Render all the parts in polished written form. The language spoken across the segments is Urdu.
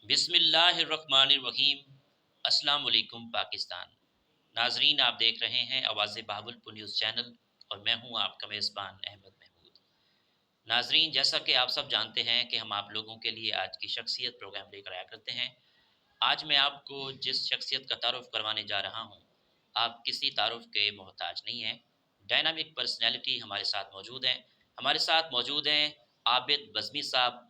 بسم اللہ الرحمن الرحیم۔ السلام علیکم پاکستان۔ ناظرین، آپ دیکھ رہے ہیں آواز بہاولپور نیوز چینل اور میں ہوں آپ کا میزبان احمد محمود۔ ناظرین، جیسا کہ آپ سب جانتے ہیں کہ ہم آپ لوگوں کے لیے آج کی شخصیت پروگرام لے کر آیا کرتے ہیں۔ آج میں آپ کو جس شخصیت کا تعارف کروانے جا رہا ہوں، آپ کسی تعارف کے محتاج نہیں ہیں۔ ڈائنامک پرسنالٹی ہمارے ساتھ موجود ہیں۔ ہمارے ساتھ موجود ہیں عابد بزمی صاحب،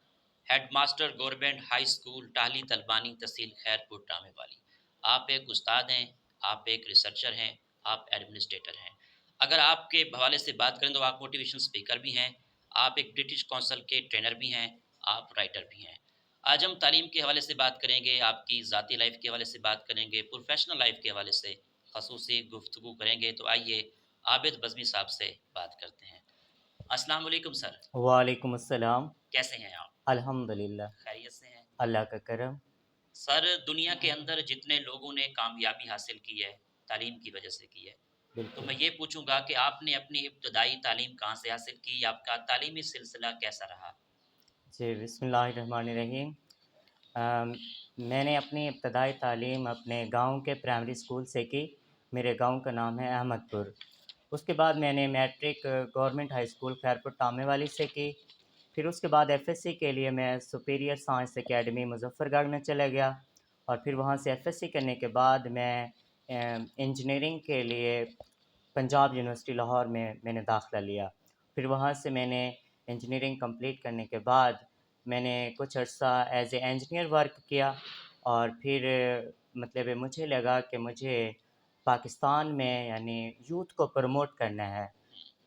head master government high school Tahli Talbani تحصیل خیرپور ٹامے والی۔ آپ ایک استاد ہیں، آپ ایک ریسرچر ہیں، آپ ایڈمنسٹریٹر ہیں۔ اگر آپ کے حوالے سے بات کریں تو آپ موٹیویشن اسپیکر بھی ہیں، آپ ایک برٹش کونسل کے ٹرینر بھی ہیں، آپ رائٹر بھی ہیں۔ آج ہم تعلیم کے حوالے سے بات کریں گے، آپ کی ذاتی لائف کے حوالے سے بات کریں گے، پروفیشنل لائف کے حوالے سے خصوصی گفتگو کریں گے۔ تو آئیے عابد بزمی صاحب سے بات کرتے ہیں۔ السلام علیکم سر، وعلیکم السلام۔ کیسے ہیں آپ؟ الحمدللہ، خیریت سے ہیں؟ اللہ کا کرم۔ سر، دنیا کے اندر جتنے لوگوں نے کامیابی حاصل کی ہے تعلیم کی وجہ سے کی ہے، تو بالکل میں یہ پوچھوں گا کہ آپ نے اپنی ابتدائی تعلیم کہاں سے حاصل کی؟ آپ کا تعلیمی سلسلہ کیسا رہا؟ جی، بسم اللہ الرحمن الرحیم۔ ام، میں نے اپنی ابتدائی تعلیم اپنے گاؤں کے پرائمری اسکول سے کی۔ میرے گاؤں کا نام ہے احمد پور۔ اس کے بعد میں نے matric government high school Khairpur Tamewali سے کی۔ پھر اس کے بعد ایف ایس سی کے لیے میں سپیریئر سائنس اکیڈمی مظفر گڑھ میں چلا گیا، اور پھر وہاں سے ایف ایس سی کرنے کے بعد میں انجینئرنگ کے لیے پنجاب یونیورسٹی لاہور میں نے داخلہ لیا۔ پھر وہاں سے میں نے انجینئرنگ کمپلیٹ کرنے کے بعد میں نے کچھ عرصہ ایز اے انجینئر ورک کیا، اور پھر مطلب مجھے لگا کہ مجھے پاکستان میں یعنی یوتھ کو پروموٹ کرنا ہے،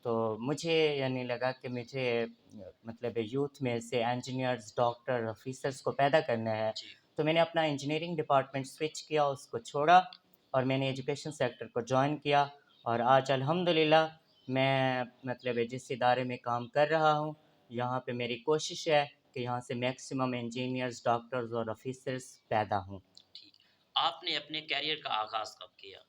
تو مجھے یعنی لگا کہ مجھے مطلب یوتھ میں سے انجینئرز، ڈاکٹر، آفیسرز کو پیدا کرنا ہے۔ جی، تو میں نے اپنا انجینئرنگ ڈپارٹمنٹ سوئچ کیا، اس کو چھوڑا، اور میں نے ایجوکیشن سیکٹر کو جوائن کیا، اور آج الحمدللہ میں مطلب جس ادارے میں کام کر رہا ہوں، یہاں پہ میری کوشش ہے کہ یہاں سے میکسیمم انجینئرز، ڈاکٹرز اور آفیسرز پیدا ہوں۔ ٹھیک۔ آپ نے اپنے کیریئر کا آغاز کب کیا؟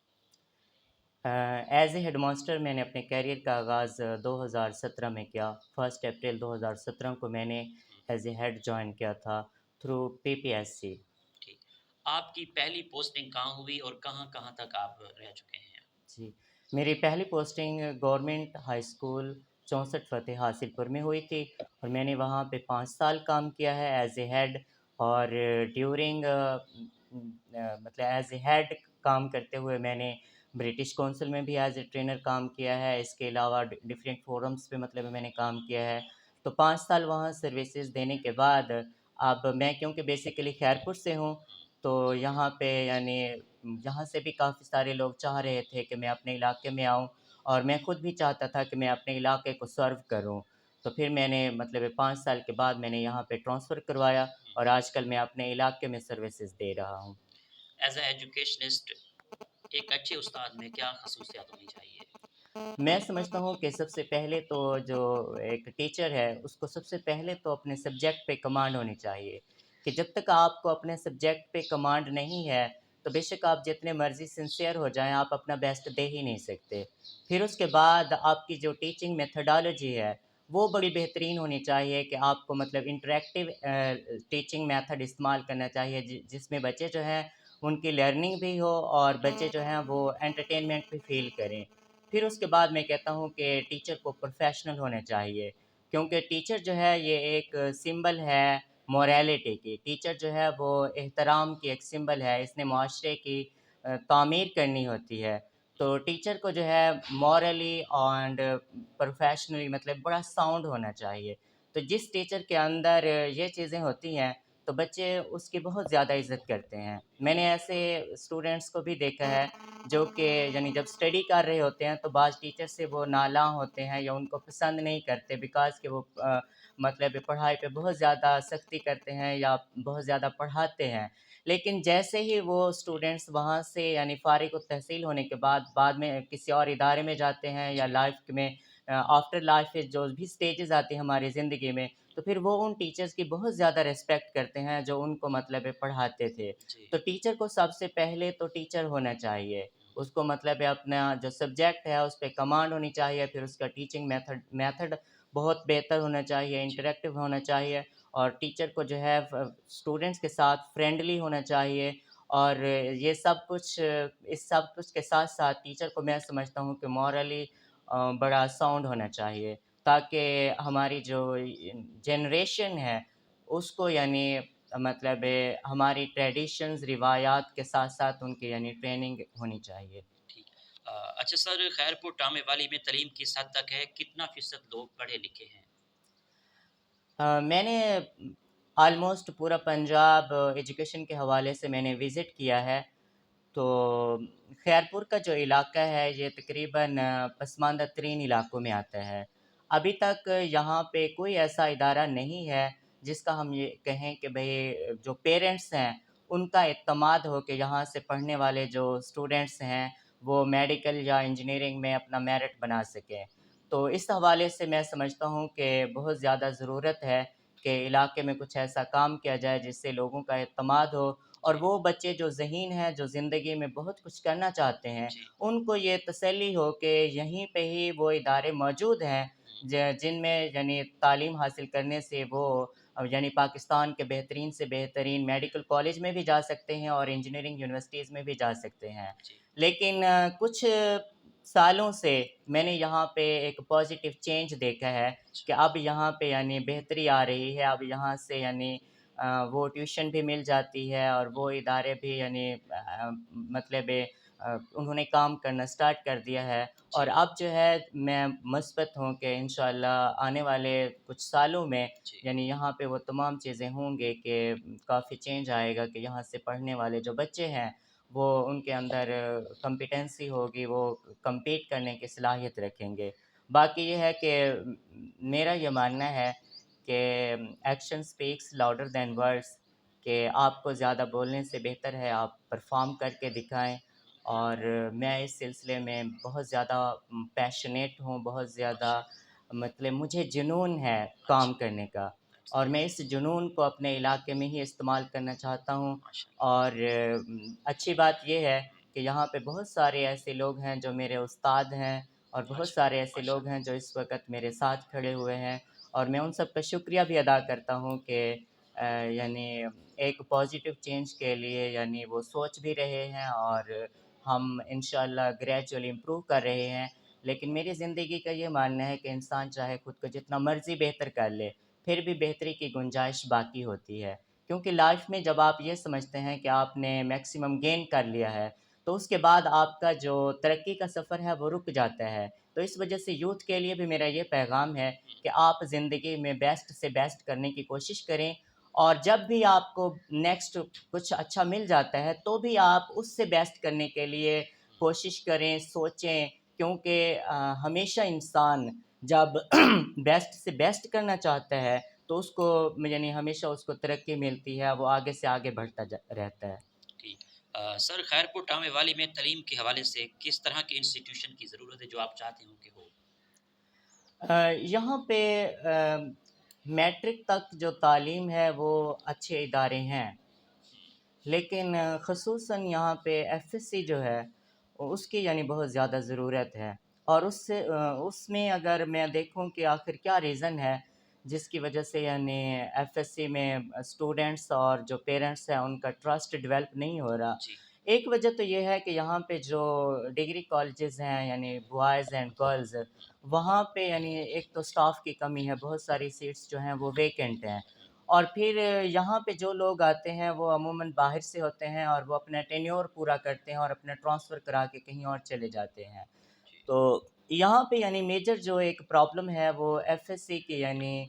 ایز اے ہیڈ ماسٹر میں نے اپنے کیریئر کا آغاز 2017 میں کیا۔ 1 اپریل 2017 کو میں نے ایز اے ہیڈ جوائن کیا تھا through P P S C. ٹھیک۔ آپ کی پہلی پوسٹنگ کہاں ہوئی اور کہاں کہاں تک آپ رہ چکے ہیں؟ جی، میری پہلی پوسٹنگ گورنمنٹ ہائی اسکول 64 فتح حاصل پور میں ہوئی تھی، اور میں نے وہاں پہ 5 سال کام کیا ہے ایز اے ہیڈ، اور ڈیورنگ مطلب ایز اے ہیڈ کام کرتے ہوئے میں نے برٹش کونسل میں بھی ایز اے ٹرینر کام کیا ہے۔ اس کے علاوہ ڈفرینٹ فورمز پہ مطلب میں نے کام کیا ہے۔ تو 5 سال وہاں سروسز دینے کے بعد اب میں کیونکہ بیسیکلی خیرپور سے ہوں، تو یہاں پہ یعنی یہاں سے بھی کافی سارے لوگ چاہ رہے تھے کہ میں اپنے علاقے میں آؤں، اور میں خود بھی چاہتا تھا کہ میں اپنے علاقے کو سرو کروں۔ تو پھر میں نے مطلب 5 سال کے بعد میں نے یہاں پہ ٹرانسفر کروایا، اور آج کل میں اپنے علاقے میں سروسز دے رہا ہوں۔ ایز اے ایجوکیشنسٹ ایک اچھے استاد میں کیا خصوصیات ہونی چاہیے؟ میں سمجھتا ہوں کہ سب سے پہلے تو جو ایک ٹیچر ہے اس کو سب سے پہلے تو اپنے سبجیکٹ پہ کمانڈ ہونی چاہیے، کہ جب تک آپ کو اپنے سبجیکٹ پہ کمانڈ نہیں ہے تو بے شک آپ جتنے مرضی سنسیئر ہو جائیں آپ اپنا بیسٹ دے ہی نہیں سکتے۔ پھر اس کے بعد آپ کی جو ٹیچنگ میتھڈالوجی ہے وہ بڑی بہترین ہونی چاہیے، کہ آپ کو مطلب انٹریکٹیو ٹیچنگ میتھڈ استعمال کرنا چاہیے، جس میں بچے جو ہیں ان کی لرننگ بھی ہو اور بچے جو ہیں وہ انٹرٹینمنٹ بھی فیل کریں۔ پھر اس کے بعد میں کہتا ہوں کہ ٹیچر کو پروفیشنل ہونا چاہیے، کیونکہ ٹیچر جو ہے یہ ایک سمبل ہے موریلٹی کی۔ ٹیچر جو ہے وہ احترام کی ایک سمبل ہے، اس نے معاشرے کی تعمیر کرنی ہوتی ہے۔ تو ٹیچر کو جو ہے مورلی اینڈ پروفیشنلی مطلب بڑا ساؤنڈ ہونا چاہیے۔ تو جس ٹیچر کے اندر یہ چیزیں ہوتی ہیں تو بچے اس کی بہت زیادہ عزت کرتے ہیں۔ میں نے ایسے اسٹوڈنٹس کو بھی دیکھا ہے جو کہ یعنی جب اسٹڈی کر رہے ہوتے ہیں تو بعض ٹیچر سے وہ نالاں ہوتے ہیں یا ان کو پسند نہیں کرتے، بیکاز کہ وہ مطلب پڑھائی پہ بہت زیادہ سختی کرتے ہیں یا بہت زیادہ پڑھاتے ہیں۔ لیکن جیسے ہی وہ اسٹوڈنٹس وہاں سے یعنی فارغ التحصیل ہونے کے بعد میں کسی اور ادارے میں جاتے ہیں یا لائف میں آفٹر لائف جو بھی سٹیجز آتی ہیں ہماری زندگی میں، تو پھر وہ ان ٹیچرز کی بہت زیادہ ریسپیکٹ کرتے ہیں جو ان کو مطلب پڑھاتے تھے۔ جی، تو ٹیچر کو سب سے پہلے تو ٹیچر ہونا چاہیے، اس کو مطلب اپنا جو سبجیکٹ ہے اس پہ کمانڈ ہونی چاہیے، پھر اس کا ٹیچنگ میتھڈ بہت بہتر ہونا چاہیے، جی، انٹریکٹیو ہونا چاہیے، اور ٹیچر کو جو ہے اسٹوڈنٹس کے ساتھ فرینڈلی ہونا چاہیے، اور یہ سب کچھ اس سب کچھ کے ساتھ ساتھ ٹیچر کو میں سمجھتا ہوں کہ مورلی بڑا ساؤنڈ ہونا چاہیے، تاکہ ہماری جو جنریشن ہے اس کو یعنی مطلب ہماری ٹریڈیشنز روایات کے ساتھ ساتھ ان کی یعنی ٹریننگ ہونی چاہیے۔ ٹھیک۔ اچھا سر، خیرپور ٹامے والی میں تعلیم کس حد تک ہے؟ کتنا فیصد لوگ پڑھے لکھے ہیں؟ میں نے آلموسٹ پورا پنجاب ایجوکیشن کے حوالے سے میں نے وزٹ کیا ہے، تو خیرپور کا جو علاقہ ہے یہ تقریباً پسماندہ ترین علاقوں میں آتا ہے۔ ابھی تک یہاں پہ کوئی ایسا ادارہ نہیں ہے جس کا ہم یہ کہیں کہ بھئی جو پیرنٹس ہیں ان کا اعتماد ہو کہ یہاں سے پڑھنے والے جو اسٹوڈنٹس ہیں وہ میڈیکل یا انجینئرنگ میں اپنا میرٹ بنا سکیں۔ تو اس حوالے سے میں سمجھتا ہوں کہ بہت زیادہ ضرورت ہے کہ علاقے میں کچھ ایسا کام کیا جائے جس سے لوگوں کا اعتماد ہو، اور جی وہ بچے جو ذہین ہیں، جو زندگی میں بہت کچھ کرنا چاہتے ہیں، جی۔ ان کو یہ تسلی ہو کہ یہیں پہ ہی وہ ادارے موجود ہیں جن میں یعنی تعلیم حاصل کرنے سے وہ یعنی پاکستان کے بہترین سے بہترین میڈیکل کالج میں بھی جا سکتے ہیں اور انجینئرنگ یونیورسٹیز میں بھی جا سکتے ہیں۔ جی لیکن کچھ سالوں سے میں نے یہاں پہ ایک پازیٹیو چینج دیکھا ہے کہ اب یہاں پہ یعنی بہتری آ رہی ہے، اب یہاں سے یعنی وہ ٹیوشن بھی مل جاتی ہے، اور وہ ادارے بھی یعنی مطلب انہوں نے کام کرنا سٹارٹ کر دیا ہے، اور جی اب جو ہے میں مثبت ہوں کہ انشاءاللہ آنے والے کچھ سالوں میں جی یعنی یہاں پہ وہ تمام چیزیں ہوں گے کہ کافی چینج آئے گا، کہ یہاں سے پڑھنے والے جو بچے ہیں وہ ان کے اندر کمپیٹنسی ہوگی، وہ کمپیٹ کرنے کی صلاحیت رکھیں گے۔ باقی یہ ہے کہ میرا یہ ماننا ہے کہ action speaks louder than words, کہ آپ کو زیادہ بولنے سے بہتر ہے آپ پرفارم کر کے دکھائیں، اور میں اس سلسلے میں بہت زیادہ پیشنیٹ ہوں، بہت زیادہ ماشاء مطلب مجھے جنون ہے اللہ، کام اچھا، کرنے کا، دیٹس اور میں نائس، اس جنون کو اپنے علاقے میں ہی استعمال کرنا چاہتا ہوں۔ ماشاء اللہ۔ اور اچھی بات یہ ہے کہ یہاں پہ بہت سارے ایسے لوگ ہیں جو میرے استاد ہیں، اور بہت ماشاء سارے اللہ، ایسے ماشاء لوگ ہیں اللہ، جو اس وقت میرے ساتھ کھڑے ہوئے ہیں، اور میں ان سب کا شکریہ بھی ادا کرتا ہوں کہ یعنی ایک پازیٹیو چینج کے لیے یعنی وہ سوچ بھی رہے ہیں، اور ہم انشاءاللہ گریجولی امپروو کر رہے ہیں۔ لیکن میری زندگی کا یہ ماننا ہے کہ انسان چاہے خود کو جتنا مرضی بہتر کر لے، پھر بھی بہتری کی گنجائش باقی ہوتی ہے، کیونکہ لائف میں جب آپ یہ سمجھتے ہیں کہ آپ نے میکسیمم گین کر لیا ہے تو اس کے بعد آپ کا جو ترقی کا سفر ہے وہ رک جاتا ہے۔ تو اس وجہ سے یوتھ کے لیے بھی میرا یہ پیغام ہے کہ آپ زندگی میں بیسٹ سے بیسٹ کرنے کی کوشش کریں، اور جب بھی آپ کو نیکسٹ کچھ اچھا مل جاتا ہے تو بھی آپ اس سے بیسٹ کرنے کے لیے کوشش کریں، سوچیں، کیونکہ ہمیشہ انسان جب بیسٹ سے بیسٹ کرنا چاہتا ہے تو اس کو یعنی ہمیشہ اس کو ترقی ملتی ہے، وہ آگے سے آگے بڑھتا رہتا ہے۔ ٹھیک۔ سر، خیرپور ٹامے والی میں تعلیم کے حوالے سے کس طرح کے انسٹیٹیوشن کی ضرورت ہے جو آپ چاہتے ہوں کہ ہو؟ یہاں پہ میٹرک تک جو تعلیم ہے وہ اچھے ادارے ہیں، لیکن خصوصاً یہاں پہ ایف ایس سی جو ہے اس کی یعنی بہت زیادہ ضرورت ہے، اور اس میں اگر میں دیکھوں کہ آخر کیا ریزن ہے جس کی وجہ سے یعنی ایف ایس سی میں اسٹوڈنٹس اور جو پیرنٹس ہیں ان کا ٹرسٹ ڈیولپ نہیں ہو رہا۔ جی ایک وجہ تو یہ ہے کہ یہاں پہ جو ڈگری کالجز ہیں یعنی بوائز اینڈ گرلز، وہاں پہ یعنی ایک تو سٹاف کی کمی ہے، بہت ساری سیٹس جو ہیں وہ ویکنٹ ہیں، اور پھر یہاں پہ جو لوگ آتے ہیں وہ عموماً باہر سے ہوتے ہیں، اور وہ اپنا ٹینیور پورا کرتے ہیں اور اپنا ٹرانسفر کرا کے کہیں اور چلے جاتے ہیں۔ جی تو یہاں پہ یعنی میجر جو ایک پرابلم ہے وہ ایف ایس سی کی یعنی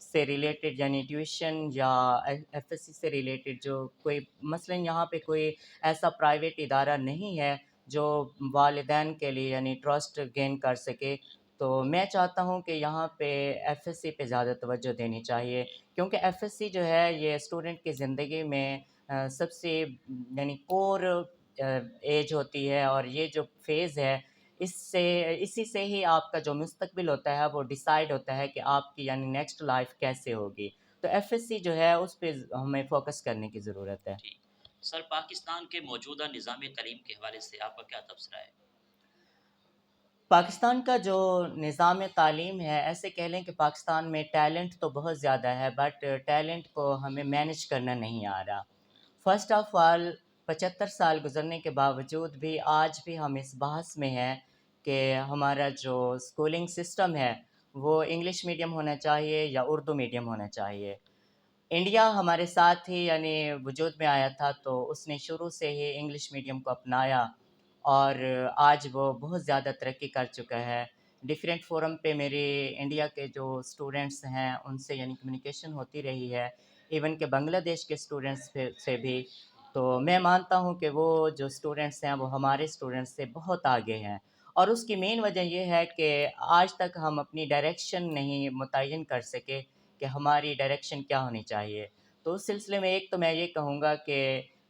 سے ریلیٹڈ یعنی ٹیوشن یا ایف ایس سی سے ریلیٹڈ جو کوئی مثلاً یہاں پہ کوئی ایسا پرائیویٹ ادارہ نہیں ہے جو والدین کے لیے یعنی ٹرسٹ گین کر سکے۔ تو میں چاہتا ہوں کہ یہاں پہ ایف ایس سی پہ زیادہ توجہ دینی چاہیے، کیونکہ ایف ایس سی جو ہے یہ اسٹوڈنٹ کی زندگی میں سب سے یعنی کور ایج ہوتی ہے، اور یہ جو فیز ہے اسی سے ہی آپ کا جو مستقبل ہوتا ہے وہ ڈیسائیڈ ہوتا ہے کہ آپ کی یعنی نیکسٹ لائف کیسے ہوگی۔ تو ایف ایس سی جو ہے اس پہ ہمیں فوکس کرنے کی ضرورت ہے۔ ٹھیک۔ سر، پاکستان کے موجودہ نظام تعلیم کے حوالے سے آپ کا کیا تبصرہ ہے؟ پاکستان کا جو نظام تعلیم ہے، ایسے کہہ لیں کہ پاکستان میں ٹیلنٹ تو بہت زیادہ ہے، بٹ ٹیلنٹ کو ہمیں مینیج کرنا نہیں آ رہا۔ فرسٹ آف آل 75 سال گزرنے کے باوجود بھی آج بھی ہم اس بحث میں ہیں کہ ہمارا جو اسکولنگ سسٹم ہے وہ انگلش میڈیم ہونا چاہیے یا اردو میڈیم ہونا چاہیے۔ انڈیا ہمارے ساتھ ہی یعنی وجود میں آیا تھا تو اس نے شروع سے ہی انگلش میڈیم کو اپنایا، اور آج وہ بہت زیادہ ترقی کر چکا ہے۔ ڈیفرینٹ فورم پہ میری انڈیا کے جو اسٹوڈنٹس ہیں ان سے یعنی کمیونیکیشن ہوتی رہی ہے، ایون کہ بنگلہ دیش کے اسٹوڈنٹس سے بھی۔ تو میں مانتا ہوں کہ وہ جو اسٹوڈنٹس ہیں وہ ہمارے اسٹوڈنٹس سے بہت آگے ہیں، اور اس کی مین وجہ یہ ہے کہ آج تک ہم اپنی ڈائریکشن نہیں متعین کر سکے کہ ہماری ڈائریکشن کیا ہونی چاہیے۔ تو اس سلسلے میں ایک تو میں یہ کہوں گا کہ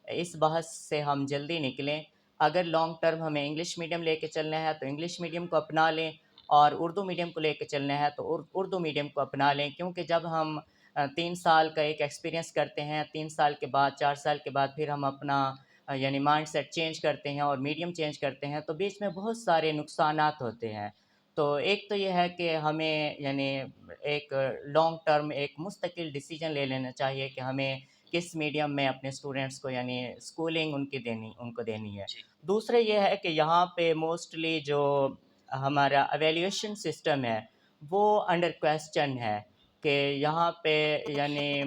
اس بحث سے ہم جلدی نکلیں۔ اگر لانگ ٹرم ہمیں انگلش میڈیم لے کے چلنا ہے تو انگلش میڈیم کو اپنا لیں، اور اردو میڈیم کو لے کے چلنا ہے تو اردو میڈیم کو اپنا لیں، کیونکہ جب ہم 3 سال کا ایک ایکسپیرینس کرتے ہیں، 3 سال کے بعد 4 سال کے بعد پھر ہم اپنا یعنی مائنڈ سیٹ چینج کرتے ہیں اور میڈیم چینج کرتے ہیں، تو بیچ میں بہت سارے نقصانات ہوتے ہیں۔ تو ایک تو یہ ہے کہ ہمیں یعنی ایک لانگ ٹرم ایک مستقل ڈیسیجن لے لینا چاہیے کہ ہمیں کس میڈیم میں اپنے اسٹوڈنٹس کو یعنی اسکولنگ ان کو دینی ہے۔ جی دوسرا یہ ہے کہ یہاں پہ موسٹلی جو ہمارا ایویلیویشن سسٹم ہے وہ انڈر کویسچن ہے، کہ یہاں پہ یعنی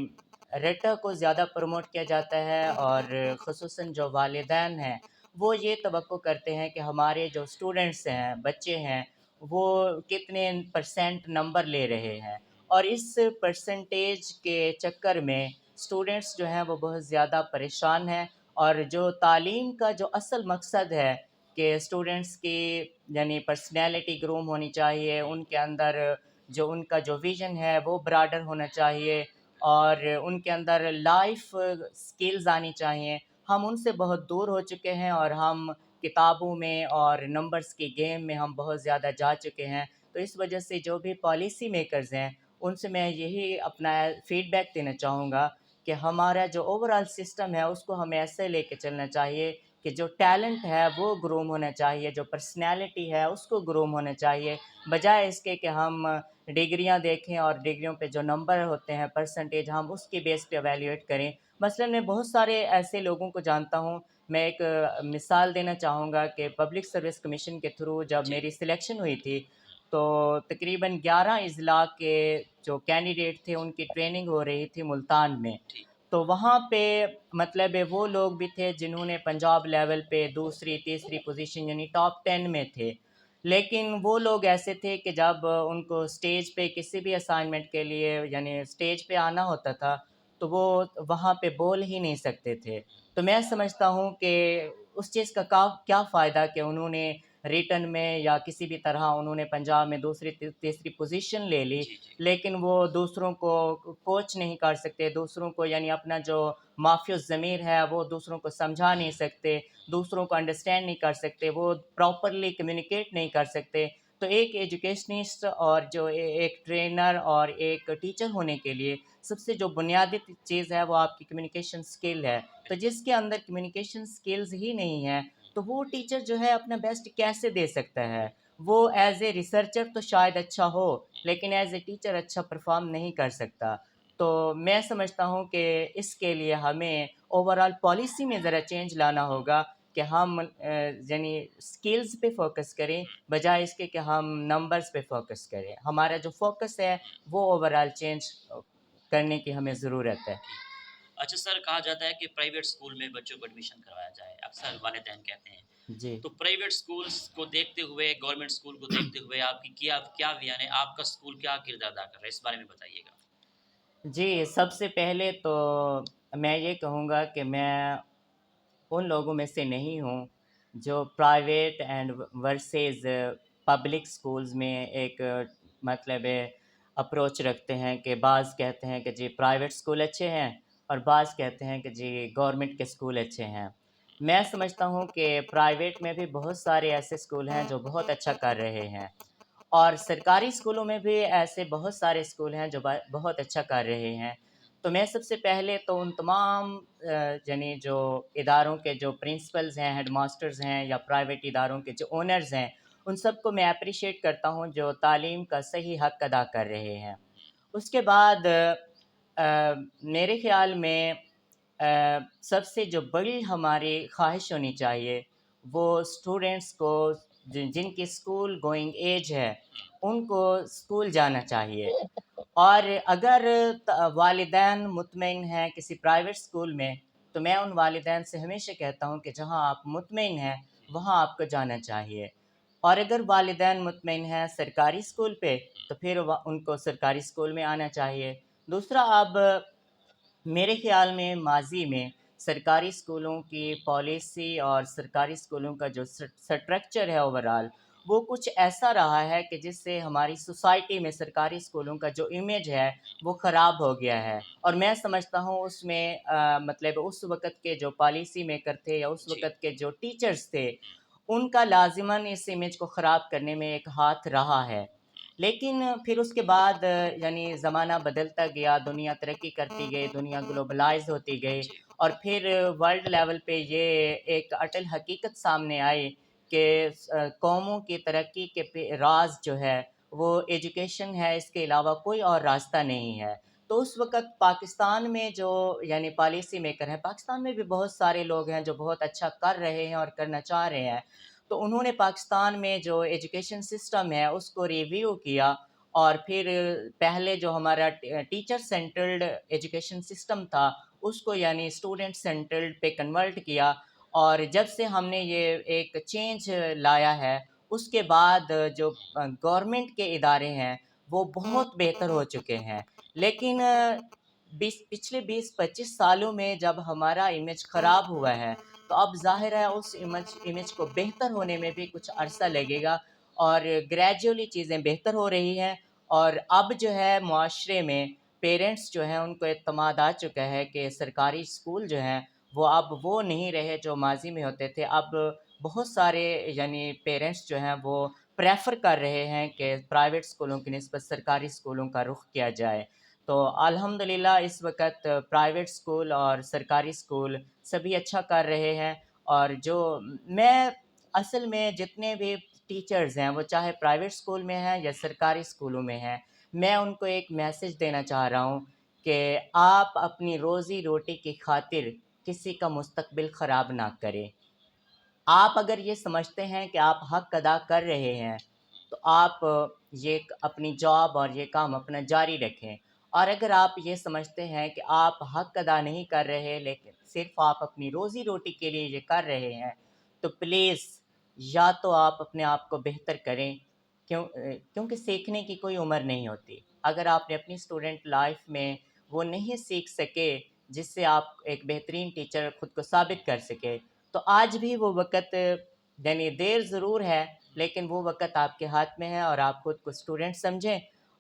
ریٹا کو زیادہ پروموٹ کیا جاتا ہے، اور خصوصاً جو والدین ہیں وہ یہ توقع کرتے ہیں کہ ہمارے جو اسٹوڈنٹس ہیں، بچے ہیں، وہ کتنے پرسنٹ نمبر لے رہے ہیں، اور اس پرسنٹیج کے چکر میں اسٹوڈنٹس جو ہیں وہ بہت زیادہ پریشان ہیں، اور جو تعلیم کا جو اصل مقصد ہے کہ اسٹوڈنٹس کی یعنی پرسنالٹی گروم ہونی چاہیے، ان کے اندر جو ان کا جو ویژن ہے وہ براڈر ہونا چاہیے، اور ان کے اندر لائف سکلز آنی چاہیے، ہم ان سے بہت دور ہو چکے ہیں، اور ہم کتابوں میں اور نمبرز کی گیم میں ہم بہت زیادہ جا چکے ہیں۔ تو اس وجہ سے جو بھی پالیسی میکرز ہیں ان سے میں یہی اپنا فیڈ بیک دینا چاہوں گا کہ ہمارا جو اوور آل سسٹم ہے اس کو ہمیں ایسے لے کے چلنا چاہیے کہ جو ٹیلنٹ ہے وہ گروم ہونا چاہیے، جو پرسنالٹی ہے اس کو گروم ہونا چاہیے، بجائے اس کے کہ ہم ڈگریاں دیکھیں اور ڈگریوں پہ جو نمبر ہوتے ہیں پرسنٹیج ہم اس کی بیس پہ ایویلیویٹ کریں۔ مثلاً میں بہت سارے ایسے لوگوں کو جانتا ہوں، میں ایک مثال دینا چاہوں گا کہ پبلک سروس کمیشن کے تھرو جب جی میری سلیکشن ہوئی تھی تو تقریباً 11 اضلاع کے جو کینڈیڈیٹ تھے ان کی ٹریننگ ہو رہی تھی ملتان میں۔ ٹھیک تو وہاں پہ مطلب وہ لوگ بھی تھے جنہوں نے پنجاب لیول پہ دوسری تیسری پوزیشن یعنی ٹاپ 10 میں تھے، لیکن وہ لوگ ایسے تھے کہ جب ان کو اسٹیج پہ کسی بھی اسائنمنٹ کے لیے یعنی اسٹیج پہ آنا ہوتا تھا تو وہ وہاں پہ بول ہی نہیں سکتے تھے۔ تو میں سمجھتا ہوں کہ اس چیز کا کیا فائدہ کہ انہوں نے ریٹن میں یا کسی بھی طرح انہوں نے پنجاب میں دوسری تیسری پوزیشن لے لی، جی جی لیکن وہ دوسروں کو کوچ نہیں کر سکتے، دوسروں کو یعنی اپنا جو مافی الضمیر ہے وہ دوسروں کو سمجھا نہیں سکتے، دوسروں کو انڈرسٹینڈ نہیں کر سکتے، وہ پراپرلی کمیونیکیٹ نہیں کر سکتے۔ تو ایک ایجوکیشنسٹ اور جو ایک ٹرینر اور ایک ٹیچر ہونے کے لیے سب سے جو بنیادی چیز ہے وہ آپ کی کمیونیکیشن سکل ہے۔ تو جس کے اندر کمیونیکیشن سکلز ہی نہیں ہیں تو وہ ٹیچر جو ہے اپنا بیسٹ کیسے دے سکتا ہے؟ وہ ایز اے ریسرچر تو شاید اچھا ہو لیکن ایز اے ٹیچر اچھا پرفارم نہیں کر سکتا۔ تو میں سمجھتا ہوں کہ اس کے لیے ہمیں اوور آل پالیسی میں ذرا چینج لانا ہوگا کہ ہم یعنی سکلز پہ فوکس کریں بجائے اس کے کہ ہم نمبرز پہ فوکس کریں۔ ہمارا جو فوکس ہے وہ اوور آل چینج کرنے کی ہمیں ضرورت ہے۔ ٹھیک اچھا سر، کہا جاتا ہے کہ پرائیویٹ اسکول میں بچوں کو ایڈمیشن کروایا جائے، اکثر والدین کہتے ہیں، جی تو پرائیویٹ اسکولس کو دیکھتے ہوئے گورنمنٹ اسکول کو دیکھتے ہوئے آپ کی کیا یعنی آپ کا اسکول کیا کردار ادا کر رہا ہے، اس بارے میں بتائیے گا۔ جی، سب سے پہلے تو میں یہ کہوں گا کہ میں ان لوگوں میں سے نہیں ہوں جو private and versus public schools میں ایک مطلب اپروچ رکھتے ہیں کہ بعض کہتے ہیں کہ جی پرائیویٹ سکول اچھے ہیں اور بعض کہتے ہیں کہ جی گورنمنٹ کے سکول اچھے ہیں۔ میں سمجھتا ہوں کہ پرائیویٹ میں بھی بہت سارے ایسے سکول ہیں جو بہت اچھا کر رہے ہیں، اور سرکاری اسکولوں میں بھی ایسے بہت سارے اسکول ہیں جو بہت اچھا کر رہے ہیں۔ تو میں سب سے پہلے تو ان تمام یعنی جو اداروں کے جو پرنسپلز ہیں، ہیڈ ماسٹرز ہیں یا پرائیویٹ اداروں کے جو اونرز ہیں ان سب کو میں اپریشیٹ کرتا ہوں جو تعلیم کا صحیح حق ادا کر رہے ہیں۔ اس کے بعد میرے خیال میں سب سے جو بڑی ہماری خواہش ہونی چاہیے وہ اسٹوڈنٹس کو جن کی اسکول گوئنگ ایج ہے ان کو اسکول جانا چاہیے، اور اگر والدین مطمئن ہیں کسی پرائیویٹ اسکول میں تو میں ان والدین سے ہمیشہ کہتا ہوں کہ جہاں آپ مطمئن ہیں وہاں آپ کو جانا چاہیے، اور اگر والدین مطمئن ہیں سرکاری اسکول پہ تو پھر ان کو سرکاری اسکول میں آنا چاہیے۔ دوسرا، اب میرے خیال میں ماضی میں سرکاری اسکولوں کی پالیسی اور سرکاری اسکولوں کا جو سٹرکچر ہے اوورال وہ کچھ ایسا رہا ہے کہ جس سے ہماری سوسائٹی میں سرکاری اسکولوں کا جو امیج ہے وہ خراب ہو گیا ہے، اور میں سمجھتا ہوں اس میں مطلب اس وقت کے جو پالیسی میکر تھے یا اس جی وقت کے جو ٹیچرز تھے ان کا لازماً اس امیج کو خراب کرنے میں ایک ہاتھ رہا ہے۔ لیکن پھر اس کے بعد یعنی زمانہ بدلتا گیا، دنیا ترقی کرتی گئی، دنیا گلوبلائز ہوتی گئی، جی اور پھر ورلڈ لیول پہ یہ ایک اٹل حقیقت سامنے آئی کہ قوموں کی ترقی کے راز جو ہے وہ ایجوکیشن ہے، اس کے علاوہ کوئی اور راستہ نہیں ہے۔ تو اس وقت پاکستان میں جو یعنی پالیسی میکر ہیں، پاکستان میں بھی بہت سارے لوگ ہیں جو بہت اچھا کر رہے ہیں اور کرنا چاہ رہے ہیں، تو انہوں نے پاکستان میں جو ایجوکیشن سسٹم ہے اس کو ریویو کیا، اور پھر پہلے جو ہمارا ٹیچر سینٹرڈ ایجوکیشن سسٹم تھا اس کو یعنی اسٹوڈنٹ سینٹرڈ پہ کنورٹ کیا، اور جب سے ہم نے یہ ایک چینج لایا ہے اس کے بعد جو گورنمنٹ کے ادارے ہیں وہ بہت بہتر ہو چکے ہیں۔ لیکن پچھلے 20-25 سالوں میں جب ہمارا امیج خراب ہوا ہے تو اب ظاہر ہے اس امیج کو بہتر ہونے میں بھی کچھ عرصہ لگے گا، اور گریجولی چیزیں بہتر ہو رہی ہیں، اور اب جو ہے معاشرے میں پیرنٹس جو ہیں ان کو اعتماد آ چکا ہے کہ سرکاری اسکول جو ہیں وہ اب وہ نہیں رہے جو ماضی میں ہوتے تھے۔ اب بہت سارے یعنی پیرنٹس جو ہیں وہ پریفر کر رہے ہیں کہ پرائیویٹ اسکولوں کی نسبت سرکاری اسکولوں کا رخ کیا جائے۔ تو الحمدللہ اس وقت پرائیویٹ اسکول اور سرکاری اسکول سبھی اچھا کر رہے ہیں، اور جو میں اصل میں جتنے بھی ٹیچرز ہیں وہ چاہے پرائیویٹ اسکول میں ہیں یا سرکاری اسکولوں میں ہیں، میں ان کو ایک میسج دینا چاہ رہا ہوں کہ آپ اپنی روزی روٹی کی خاطر کسی کا مستقبل خراب نہ کریں۔ آپ اگر یہ سمجھتے ہیں کہ آپ حق ادا کر رہے ہیں تو آپ یہ اپنی جاب اور یہ کام اپنا جاری رکھیں، اور اگر آپ یہ سمجھتے ہیں کہ آپ حق ادا نہیں کر رہے لیکن صرف آپ اپنی روزی روٹی کے لیے یہ کر رہے ہیں تو پلیز یا تو آپ اپنے آپ کو بہتر کریں، کیونکہ سیکھنے کی کوئی عمر نہیں ہوتی۔ اگر آپ نے اپنی اسٹوڈنٹ لائف میں وہ نہیں سیکھ سکے جس سے آپ ایک بہترین ٹیچر خود کو ثابت کر سکے تو آج بھی وہ وقت یعنی دیر ضرور ہے لیکن وہ وقت آپ کے ہاتھ میں ہے، اور آپ خود کو اسٹوڈنٹ سمجھیں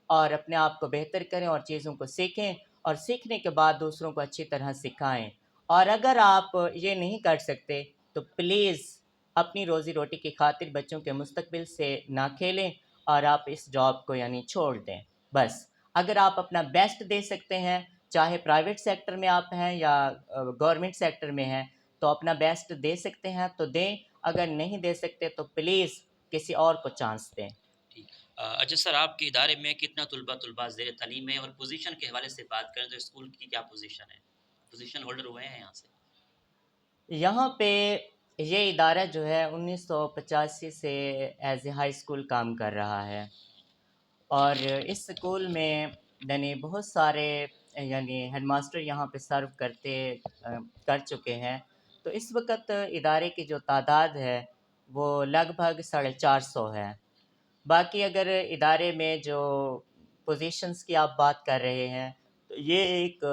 اور اپنے آپ کو بہتر کریں اور چیزوں کو سیکھیں، اور سیکھنے کے بعد دوسروں کو اچھی طرح سکھائیں۔ اور اگر آپ یہ نہیں کر سکتے تو پلیز اپنی روزی روٹی کی خاطر بچوں کے مستقبل سے نہ کھیلیں اور آپ اس جاب کو یعنی چھوڑ دیں۔ بس اگر آپ اپنا بیسٹ دے سکتے ہیں، چاہے پرائیویٹ سیکٹر میں آپ ہیں یا گورنمنٹ سیکٹر میں ہیں، تو اپنا بیسٹ دے سکتے ہیں تو دیں، اگر نہیں دے سکتے تو پلیز کسی اور کو چانس دیں۔ ٹھیک۔ اجل سر، آپ کے ادارے میں کتنا طلباء زیر تعلیم ہے، اور پوزیشن کے حوالے سے بات کریں تو اسکول کی کیا پوزیشن ہے؟ پوزیشن ہولڈر ہوئے ہیں یہاں سے؟ یہاں پہ یہ ادارہ جو ہے 1985 سے ایز اے ہائی اسکول کام کر رہا ہے، اور اس اسکول میں یعنی بہت سارے یعنی ہیڈ ماسٹر یہاں پہ سرو کر چکے ہیں، تو اس وقت ادارے کی جو تعداد ہے وہ لگ بھگ 450 ہے۔ باقی اگر ادارے میں جو پوزیشنز کی آپ بات کر رہے ہیں تو یہ ایک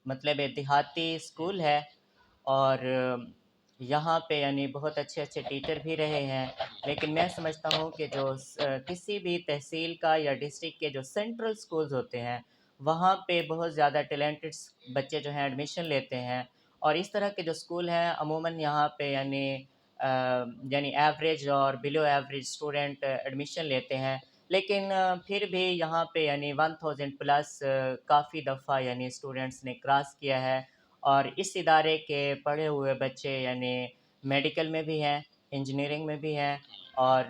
مطلب دیہاتی اسکول ہے، اور یہاں پہ یعنی بہت اچھے اچھے ٹیچر بھی رہے ہیں، لیکن میں سمجھتا ہوں کہ جو کسی بھی تحصیل کا یا ڈسٹرکٹ کے جو سینٹرل اسکولز ہوتے ہیں وہاں پہ بہت زیادہ ٹیلنٹڈ بچے جو ہیں ایڈمیشن لیتے ہیں، اور اس طرح کے جو اسکول ہیں عموماً یہاں پہ یعنی ایوریج اور بلو ایوریج اسٹوڈنٹ ایڈمیشن لیتے ہیں، لیکن پھر بھی یہاں پہ یعنی 1000 پلس کافی دفعہ یعنی اسٹوڈنٹس نے کراس کیا ہے، اور اس ادارے کے پڑھے ہوئے بچے یعنی میڈیکل میں بھی ہیں، انجینئرنگ میں بھی ہیں، اور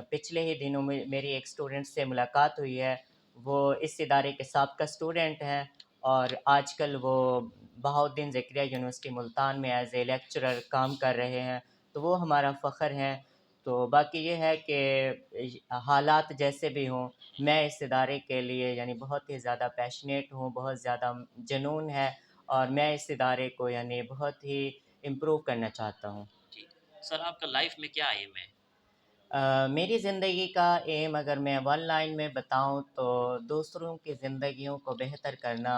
پچھلے ہی دنوں میں میری ایک اسٹوڈنٹ سے ملاقات ہوئی ہے، وہ اس ادارے کے سابقہ اسٹوڈنٹ ہیں، اور آج کل وہ بہاؤالدین زکریا یونیورسٹی ملتان میں ایز اے لیکچرر کام کر رہے ہیں، تو وہ ہمارا فخر ہیں۔ تو باقی یہ ہے کہ حالات جیسے بھی ہوں، میں اس ادارے کے لیے یعنی بہت ہی زیادہ پیشنیٹ ہوں، بہت زیادہ جنون ہے، اور میں اس ادارے کو یعنی بہت ہی امپروو کرنا چاہتا ہوں۔ جی سر، آپ کا لائف میں کیا ایم ہے؟ میری زندگی کا ایم اگر میں ون لائن میں بتاؤں تو دوسروں کی زندگیوں کو بہتر کرنا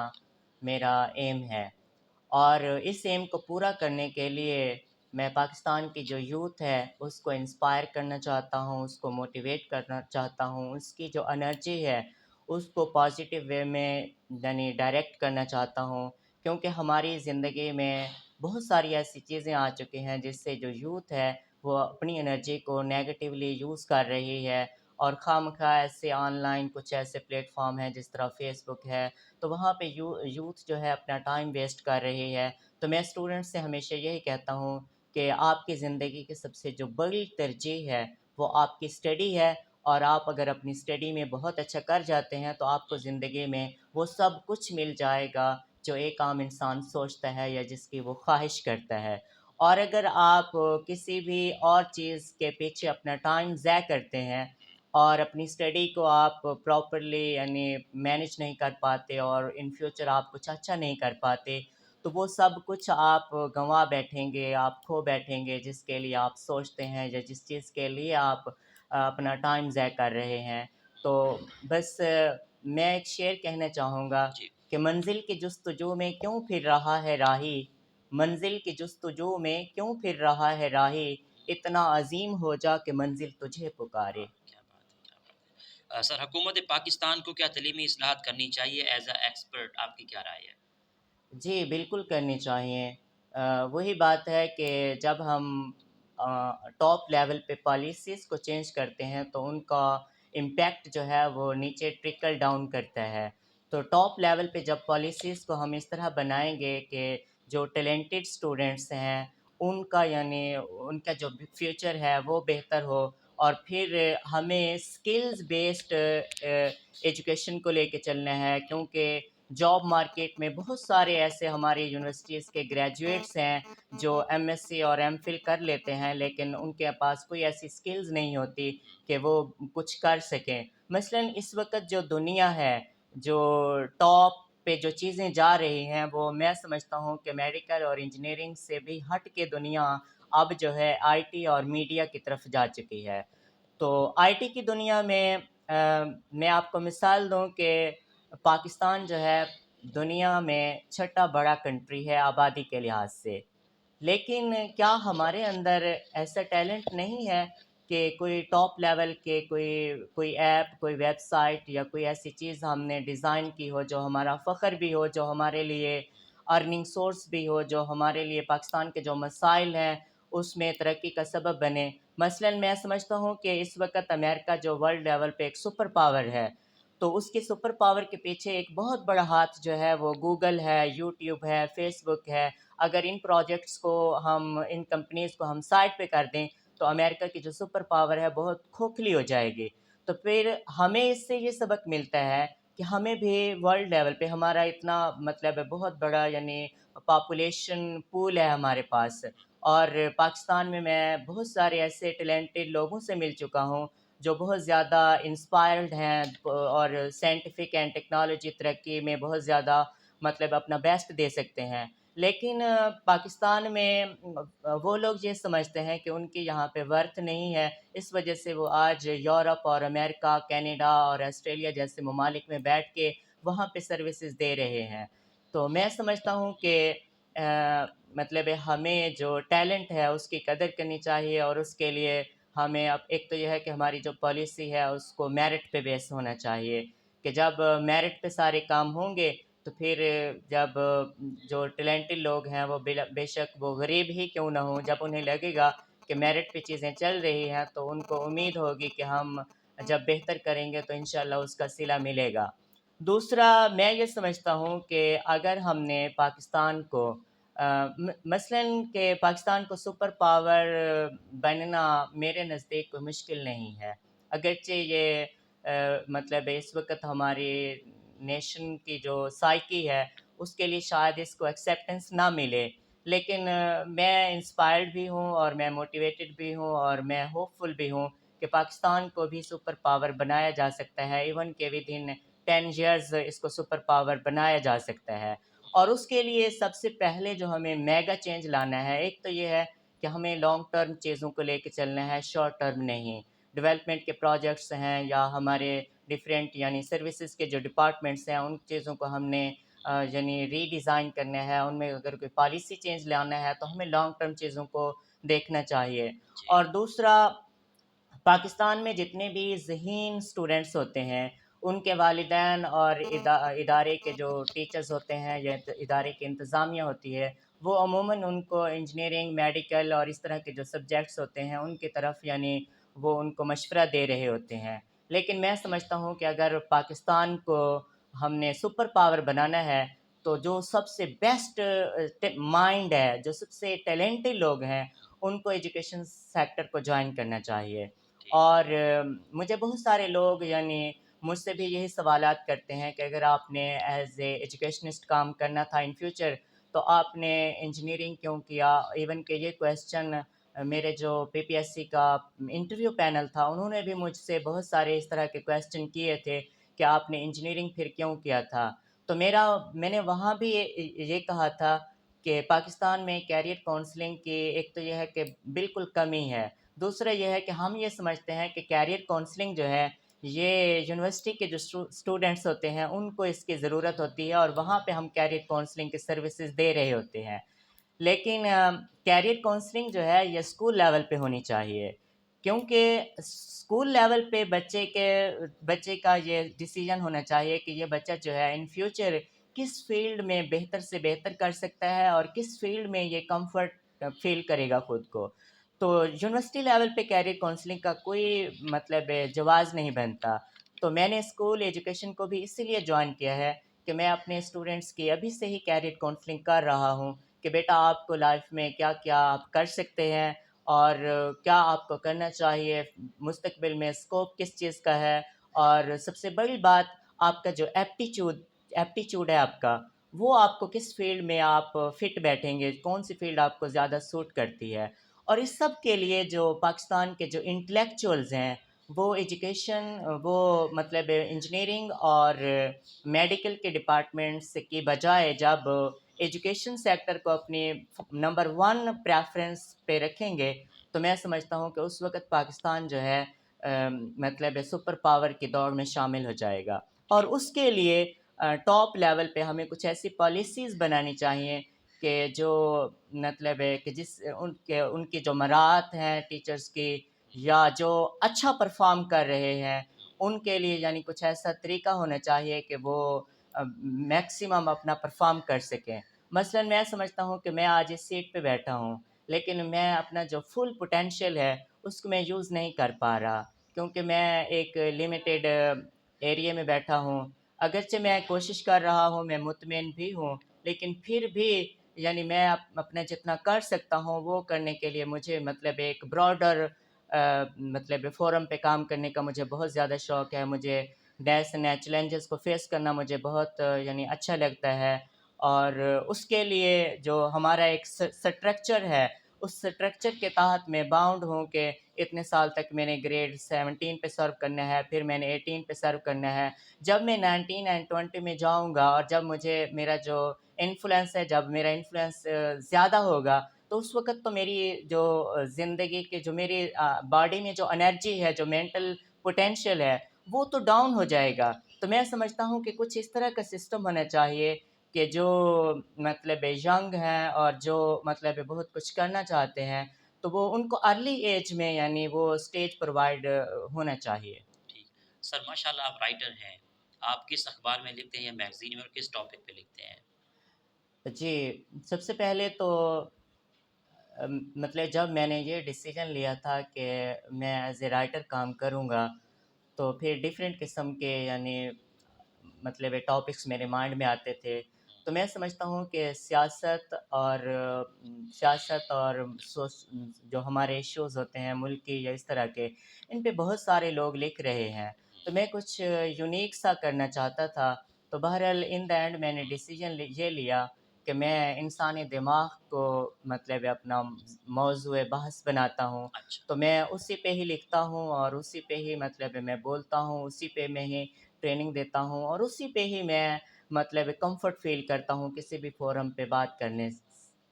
میرا ایم ہے، اور اس ایم کو پورا کرنے کے لیے میں پاکستان کی جو یوتھ ہے اس کو انسپائر کرنا چاہتا ہوں، اس کو موٹیویٹ کرنا چاہتا ہوں، اس کی جو انرجی ہے اس کو پازیٹیو وے میں یعنی ڈائریکٹ کرنا چاہتا ہوں، کیونکہ ہماری زندگی میں بہت ساری ایسی چیزیں آ چکی ہیں جس سے جو یوتھ ہے وہ اپنی انرجی کو نیگیٹیولی یوز کر رہی ہے، اور خواہ ایسے آن لائن کچھ ایسے پلیٹ فارم ہیں جس طرح فیس بک ہے، تو وہاں پہ یوتھ جو ہے اپنا ٹائم ویسٹ کر رہی ہے۔ تو میں اسٹوڈنٹ سے ہمیشہ یہی کہتا ہوں کہ آپ کی زندگی کی سب سے جو بڑی ترجیح ہے وہ آپ کی اسٹڈی ہے، اور آپ اگر اپنی اسٹڈی میں بہت اچھا کر جاتے ہیں تو آپ کو زندگی میں وہ سب کچھ مل جائے گا جو ایک عام انسان سوچتا ہے یا جس کی وہ خواہش کرتا ہے۔ اور اگر آپ کسی بھی اور چیز کے پیچھے اپنا ٹائم ضائع کرتے ہیں اور اپنی اسٹڈی کو آپ پراپرلی یعنی مینیج نہیں کر پاتے اور ان فیوچر آپ کچھ اچھا نہیں کر پاتے، تو وہ سب کچھ آپ گنوا بیٹھیں گے، آپ کھو بیٹھیں گے جس کے لیے آپ سوچتے ہیں یا جس چیز کے لیے آپ اپنا ٹائم ضائع کر رہے ہیں۔ تو بس میں ایک شعر کہنا چاہوں گا جی کہ منزل کی جستجو میں کیوں پھر رہا ہے راہی، منزل کی جستجو میں کیوں پھر رہا ہے راہی، اتنا عظیم ہو جا کہ منزل تجھے پکارے۔ کیا بات ہے، کیا بات ہے سر، حکومت پاکستان کو کیا تعلیمی اصلاحات کرنی چاہیے؟ ایز اے ایکسپرٹ آپ کی کیا رائے ہے؟ جی بالکل کرنی چاہیے۔ وہی بات ہے کہ جب ہم ٹاپ لیول پہ پالیسیز کو چینج کرتے ہیں تو ان کا امپیکٹ جو ہے وہ نیچے ٹرکل ڈاؤن کرتا ہے۔ تو ٹاپ لیول پہ جب پالیسیز کو ہم اس طرح بنائیں گے کہ جو ٹیلنٹڈ اسٹوڈنٹس ہیں ان کا یعنی ان کا جو فیوچر ہے وہ بہتر ہو، اور پھر ہمیں اسکلز بیسڈ ایجوکیشن کو لے کے چلنا ہے، کیونکہ جاب مارکیٹ میں بہت سارے ایسے ہماری یونیورسٹیز کے گریجویٹس ہیں جو ایم ایس سی اور ایم فل کر لیتے ہیں لیکن ان کے پاس کوئی ایسی سکلز نہیں ہوتی کہ وہ کچھ کر سکیں۔ مثلاً اس وقت جو دنیا ہے، جو ٹاپ پہ جو چیزیں جا رہی ہیں، وہ میں سمجھتا ہوں کہ میڈیکل اور انجینئرنگ سے بھی ہٹ کے دنیا اب جو ہے آئی ٹی اور میڈیا کی طرف جا چکی ہے۔ تو آئی ٹی کی دنیا میں میں آپ کو مثال دوں کہ پاکستان جو ہے دنیا میں چھٹا بڑا کنٹری ہے آبادی کے لحاظ سے، لیکن کیا ہمارے اندر ایسا ٹیلنٹ نہیں ہے کہ کوئی ٹاپ لیول کے کوئی ایپ، کوئی ویب سائٹ یا کوئی ایسی چیز ہم نے ڈیزائن کی ہو جو ہمارا فخر بھی ہو، جو ہمارے لیے ارننگ سورس بھی ہو، جو ہمارے لیے پاکستان کے جو مسائل ہیں اس میں ترقی کا سبب بنے؟ مثلاً میں سمجھتا ہوں کہ اس وقت امریکہ جو ورلڈ لیول پہ ایک سپر پاور ہے، تو اس کی سپر پاور کے پیچھے ایک بہت بڑا ہاتھ جو ہے وہ گوگل ہے، یوٹیوب ہے، فیس بک ہے۔ اگر ان پروجیکٹس کو ان کمپنیز کو ہم سائڈ پہ کر دیں تو امریکہ کی جو سپر پاور ہے بہت کھوکھلی ہو جائے گی۔ تو پھر ہمیں اس سے یہ سبق ملتا ہے کہ ہمیں بھی ورلڈ لیول پہ ہمارا اتنا مطلب بہت بڑا یعنی پاپولیشن پول ہے ہمارے پاس، اور پاکستان میں بہت سارے ایسے ٹیلنٹڈ لوگوں سے مل چکا ہوں جو بہت زیادہ انسپائرڈ ہیں اور سائنٹیفک اینڈ ٹیکنالوجی ترقی میں بہت زیادہ مطلب اپنا بیسٹ دے سکتے ہیں، لیکن پاکستان میں وہ لوگ یہ سمجھتے ہیں کہ ان کی یہاں پہ ورتھ نہیں ہے، اس وجہ سے وہ آج یورپ اور امریکہ، کینیڈا اور آسٹریلیا جیسے ممالک میں بیٹھ کے وہاں پہ سروسز دے رہے ہیں۔ تو میں سمجھتا ہوں کہ مطلب ہمیں جو ٹیلنٹ ہے اس کی قدر کرنی چاہیے، اور اس کے لیے ہمیں اب ایک تو یہ ہے کہ ہماری جو پالیسی ہے اس کو میرٹ پہ بیس ہونا چاہیے، کہ جب میرٹ پہ سارے کام ہوں گے تو پھر جب جو ٹیلنٹڈ لوگ ہیں وہ بے شک وہ غریب ہی کیوں نہ ہوں، جب انہیں لگے گا کہ میرٹ پہ چیزیں چل رہی ہیں تو ان کو امید ہوگی کہ ہم جب بہتر کریں گے تو انشاءاللہ اس کا صلہ ملے گا۔ دوسرا میں یہ سمجھتا ہوں کہ اگر ہم نے پاکستان کو مثلاً کہ پاکستان کو سپر پاور بننا میرے نزدیک کوئی مشکل نہیں ہے، اگرچہ یہ مطلب اس وقت ہماری نیشن کی جو سائیکی ہے اس کے لیے شاید اس کو ایکسیپٹنس نہ ملے، لیکن میں انسپائرڈ بھی ہوں اور میں موٹیویٹڈ بھی ہوں اور میں ہوپ فل بھی ہوں کہ پاکستان کو بھی سپر پاور بنایا جا سکتا ہے، ایون کہ ود ان 10 ایئرز اس کو سپر پاور بنایا جا سکتا ہے۔ اور اس کے لیے سب سے پہلے جو ہمیں میگا چینج لانا ہے، ایک تو یہ ہے کہ ہمیں لانگ ٹرم چیزوں کو لے کے چلنا ہے، شارٹ ٹرم نہیں۔ ڈیولپمنٹ کے پروجیکٹس ہیں یا ہمارے ڈیفرینٹ یعنی سروسز کے جو ڈپارٹمنٹس ہیں ان چیزوں کو ہم نے یعنی ری ڈیزائن کرنا ہے، ان میں اگر کوئی پالیسی چینج لانا ہے تو ہمیں لانگ ٹرم چیزوں کو دیکھنا چاہیے۔ جی اور دوسرا، پاکستان میں جتنے بھی ذہین اسٹوڈنٹس ہوتے ہیں ان کے والدین اور ادارے کے جو ٹیچرز ہوتے ہیں یا ادارے کی انتظامیہ ہوتی ہے، وہ عموماً ان کو انجینئرنگ، میڈیکل اور اس طرح کے جو سبجیکٹس ہوتے ہیں ان کی طرف یعنی وہ ان کو مشورہ دے رہے ہوتے ہیں۔ لیکن میں سمجھتا ہوں کہ اگر پاکستان کو ہم نے سپر پاور بنانا ہے تو جو سب سے بیسٹ مائنڈ ہے، جو سب سے ٹیلنٹڈ لوگ ہیں، ان کو ایجوکیشن سیکٹر کو جوائن کرنا چاہیے۔ ٹھیک اور مجھے بہت سارے لوگ یعنی مجھ سے بھی یہی سوالات کرتے ہیں کہ اگر آپ نے ایز اے ایجوکیشنسٹ کام کرنا تھا ان فیوچر تو آپ نے انجینئرنگ کیوں کیا؟ ایون کہ یہ کویسچن میرے جو پی پی ایس سی کا انٹرویو پینل تھا انہوں نے بھی مجھ سے بہت سارے اس طرح کے کویسچن کیے تھے کہ آپ نے انجینئرنگ پھر کیوں کیا تھا؟ تو میں نے وہاں بھی یہ کہا تھا کہ پاکستان میں کیریئر کاؤنسلنگ کی ایک تو یہ ہے کہ بالکل کمی ہے، دوسرا یہ ہے کہ ہم یہ سمجھتے ہیں کہ کیریئر کاؤنسلنگ جو ہے یہ یونیورسٹی کے جو اسٹوڈنٹس ہوتے ہیں ان کو اس کی ضرورت ہوتی ہے اور وہاں پہ ہم کیریئر کاؤنسلنگ کی سروسز دے رہے ہوتے ہیں۔ لیکن کیریئر کاؤنسلنگ جو ہے یہ اسکول لیول پہ ہونی چاہیے، کیونکہ اسکول لیول پہ بچے کا یہ ڈیسیجن ہونا چاہیے کہ یہ بچہ جو ہے ان فیوچر کس فیلڈ میں بہتر سے بہتر کر سکتا ہے اور کس فیلڈ میں یہ کمفرٹ فیل کرے گا خود کو۔ تو یونیورسٹی لیول پہ کیریئر کاؤنسلنگ کا کوئی مطلب جواز نہیں بنتا۔ تو میں نے اسکول ایجوکیشن کو بھی اسی لیے جوائن کیا ہے کہ میں اپنے اسٹوڈنٹس کی ابھی سے ہی کیریئر کاؤنسلنگ کر رہا ہوں کہ بیٹا آپ کو لائف میں کیا کیا آپ کر سکتے ہیں اور کیا آپ کو کرنا چاہیے، مستقبل میں اسکوپ کس چیز کا ہے، اور سب سے بڑی بات آپ کا جو ایپٹیچیوڈ ہے آپ کا، وہ آپ کو کس فیلڈ میں آپ فٹ بیٹھیں گے، کون سی فیلڈ آپ کو زیادہ سوٹ کرتی ہے۔ اور اس سب کے لیے جو پاکستان کے جو انٹلیکچوئلز ہیں وہ ایجوکیشن، وہ مطلب انجینئرنگ اور میڈیکل کے ڈپارٹمنٹس کی بجائے جب ایجوکیشن سیکٹر کو اپنی نمبر 1 پریفرنس پہ رکھیں گے تو میں سمجھتا ہوں کہ اس وقت پاکستان جو ہے مطلب سپر پاور کی دوڑ میں شامل ہو جائے گا۔ اور ٹھیک اس کے لیے ٹاپ لیول پہ ہمیں کچھ ایسی پالیسیز بنانی چاہیے کہ جو مطلب ہے کہ ان کی جو مہارت ہیں ٹیچرز کی یا جو اچھا پرفارم کر رہے ہیں ان کے لیے یعنی کچھ ایسا طریقہ ہونا چاہیے کہ وہ میکسیمم اپنا پرفارم کر سکیں۔ مثلاً میں سمجھتا ہوں کہ میں آج اس سیٹ پہ بیٹھا ہوں لیکن میں اپنا جو فل پوٹینشیل ہے اس کو میں یوز نہیں کر پا رہا کیونکہ میں ایک لمیٹیڈ ایریے میں بیٹھا ہوں۔ اگرچہ میں کوشش کر رہا ہوں، میں مطمئن بھی ہوں، لیکن پھر بھی یعنی میں اپنا جتنا کر سکتا ہوں وہ کرنے کے لیے مجھے مطلب ایک براڈر مطلب فورم پہ کام کرنے کا مجھے بہت زیادہ شوق ہے۔ مجھے نئے چیلنجز کو فیس کرنا مجھے بہت یعنی اچھا لگتا ہے، اور اس کے لیے جو ہمارا ایک سٹرکچر ہے اس سٹرکچر کے تحت میں باؤنڈ ہوں کہ اتنے سال تک میں نے گریڈ 17 پہ سرو کرنا ہے، پھر میں نے 18 پہ سرو کرنا ہے۔ جب میں 19 اینڈ 20 میں جاؤں گا اور جب مجھے میرا جو انفلوئنس ہے، جب میرا انفلوئنس زیادہ ہوگا تو اس وقت تو میری جو زندگی کے جو میری باڈی میں جو انرجی ہے، جو مینٹل پوٹینشیل ہے وہ تو ڈاؤن ہو جائے گا۔ تو میں سمجھتا ہوں کہ کچھ اس طرح کا سسٹم ہونا چاہیے کہ جو مطلب ینگ ہیں اور جو مطلب بہت کچھ کرنا چاہتے ہیں تو وہ ان کو ارلی ایج میں یعنی وہ اسٹیج پرووائڈ ہونا چاہیے۔ ٹھیک سر، ماشاء اللہ آپ رائٹر ہیں، آپ کس اخبار میں لکھتے ہیں یا میگزین میں، اور کس ٹاپک پہ لکھتے ہیں؟ جی، سب سے پہلے تو مطلب جب میں نے یہ ڈیسیجن لیا تھا کہ میں ایز اے رائٹر کام کروں گا تو پھر ڈیفرینٹ قسم کے یعنی مطلب ٹاپکس میرے مائنڈ میں آتے تھے۔ تو میں سمجھتا ہوں کہ سیاست اور جو ہمارے ایشوز ہوتے ہیں ملکی یا اس طرح کے، ان پہ بہت سارے لوگ لکھ رہے ہیں، تو میں کچھ یونیک سا کرنا چاہتا تھا، تو بہرحال ان دا اینڈ میں نے ڈیسیجن یہ لیا کہ میں انسانی دماغ کو مطلب اپنا موضوع بحث بناتا ہوں، اچھا، تو میں اسی پہ ہی لکھتا ہوں اور اسی پہ ہی مطلب میں بولتا ہوں، اسی پہ میں ہی ٹریننگ دیتا ہوں اور اسی پہ ہی میں مطلب کمفرٹ فیل کرتا ہوں کسی بھی فورم پہ بات کرنے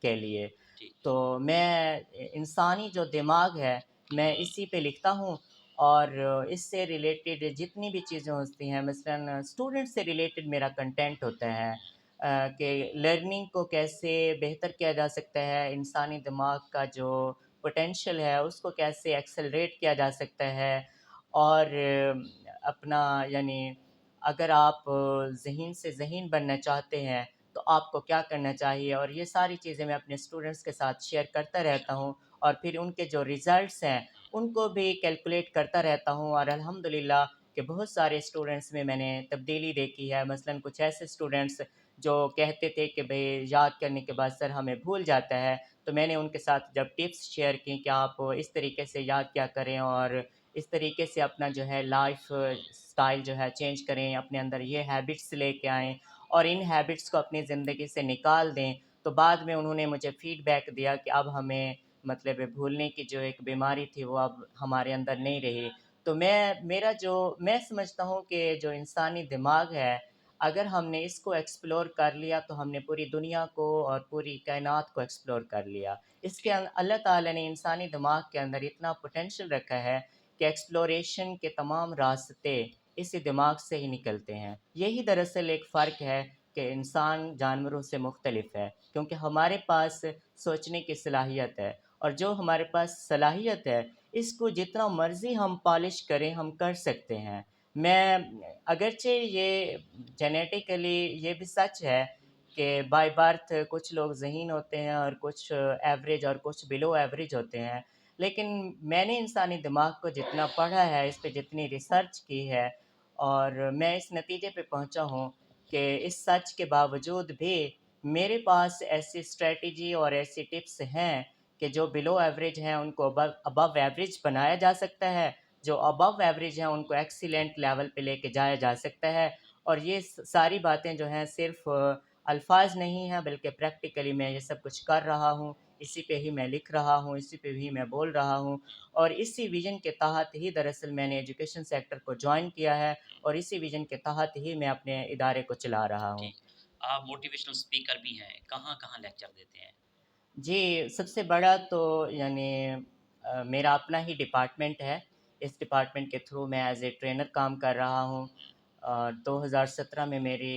کے لیے۔ ٹھیک، تو میں انسانی جو دماغ ہے میں اسی پہ لکھتا ہوں، اور اس سے ریلیٹڈ جتنی بھی چیزیں ہوتی ہیں، مثلاً اسٹوڈنٹ سے ریلیٹڈ میرا کنٹینٹ ہوتا ہے، کہ لرننگ کو کیسے بہتر کیا جا سکتا ہے، انسانی دماغ کا جو پوٹینشیل ہے اس کو کیسے ایکسلریٹ کیا جا سکتا ہے، اور اپنا یعنی اگر آپ ذہین سے ذہین بننا چاہتے ہیں تو آپ کو کیا کرنا چاہیے، اور یہ ساری چیزیں میں اپنے اسٹوڈنٹس کے ساتھ شیئر کرتا ماشاء رہتا اللہ، ہوں، اور پھر ان کے جو ریزلٹس ہیں ان کو بھی کیلکولیٹ کرتا رہتا ہوں، اور الحمدللہ کہ بہت سارے اسٹوڈنٹس میں نے تبدیلی دیکھی ہے۔ مثلاً کچھ ایسے اسٹوڈنٹس جو کہتے تھے کہ بھئی یاد کرنے کے بعد سر ہمیں بھول جاتا ہے، تو میں نے ان کے ساتھ جب ٹپس شیئر کی کہ آپ اس طریقے سے یاد کیا کریں اور اس طریقے سے اپنا جو ہے لائف سٹائل جو ہے چینج کریں، اپنے اندر یہ ہیبٹس لے کے آئیں اور ان ہیبٹس کو اپنی زندگی سے نکال دیں، تو بعد میں انہوں نے مجھے فیڈ بیک دیا کہ اب ہمیں مطلب بھولنے کی جو ایک بیماری تھی وہ اب ہمارے اندر نہیں رہی۔ تو میں سمجھتا ہوں کہ جو انسانی دماغ ہے، اگر ہم نے اس کو ایکسپلور کر لیا تو ہم نے پوری دنیا کو اور پوری کائنات کو ایکسپلور کر لیا۔ اس کے ٹھیک، اللہ تعالیٰ نے انسانی دماغ کے اندر اتنا پوٹینشیل رکھا ہے کہ ایکسپلوریشن کے تمام راستے اسی دماغ سے ہی نکلتے ہیں۔ یہی دراصل ایک فرق ہے کہ انسان جانوروں سے مختلف ہے، کیونکہ ہمارے پاس سوچنے کی صلاحیت ہے، اور جو ہمارے پاس صلاحیت ہے اس کو جتنا مرضی ہم پالش کریں ہم کر سکتے ہیں۔ میں اگرچہ یہ جینیٹیکلی یہ بھی سچ ہے کہ بائی برتھ کچھ لوگ ذہین ہوتے ہیں اور کچھ ایوریج اور کچھ بلو ایوریج ہوتے ہیں، لیکن میں نے انسانی دماغ کو جتنا پڑھا ہے، اس پہ جتنی ریسرچ کی ہے، اور میں اس نتیجے پہ پہنچا ہوں کہ اس سچ کے باوجود بھی میرے پاس ایسی اسٹریٹجی اور ایسی ٹپس ہیں کہ جو بلو ایوریج ہیں ان کو ابو ایوریج بنایا جا سکتا ہے، جو ابو ایوریج ہیں ان کو ایکسیلنٹ لیول پہ لے کے جایا جا سکتا ہے، اور یہ ساری باتیں جو ہیں صرف الفاظ نہیں ہیں بلکہ پریکٹیکلی میں یہ سب کچھ کر رہا ہوں، اسی پہ ہی میں لکھ رہا ہوں، اسی پہ ہی میں بول رہا ہوں، اور اسی ویژن کے تحت ہی دراصل میں نے ایجوکیشن سیکٹر کو جوائن کیا ہے، اور اسی ویژن کے تحت ہی میں اپنے ادارے کو چلا رہا ہوں۔ ٹھیک۔ آپ موٹیویشنل اسپیکر بھی ہیں، کہاں لیکچر دیتے ہیں؟ جی، سب سے بڑا تو یعنی میرا اپنا ہی ڈپارٹمنٹ ہے، اس ڈپارٹمنٹ کے تھرو میں ایز اے ٹرینر کام کر رہا ہوں، اور 2017 میں میری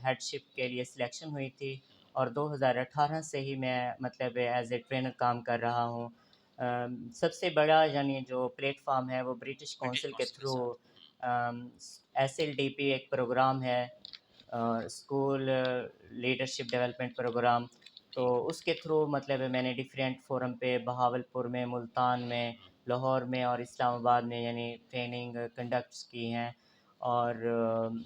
ہیڈ شپ کے لیے سلیکشن ہوئی تھی، اور 2018 سے ہی میں مطلب ایز اے ٹرینر کام کر رہا ہوں۔ سب سے بڑا یعنی جو پلیٹ فارم ہے وہ برٹش برٹش کونسل کے کونسل کے تھرو ساتھ، ایس ایل ڈی پی ایک پروگرام ہے، اسکول لیڈرشپ ڈیولپمنٹ پروگرام، تو ٹھیک، اس کے تھرو مطلب میں نے ڈیفرینٹ فورم پہ بہاولپور میں، ملتان میں، لاہور میں اور اسلام آباد میں یعنی ٹریننگ کنڈکٹس کی ہیں، اور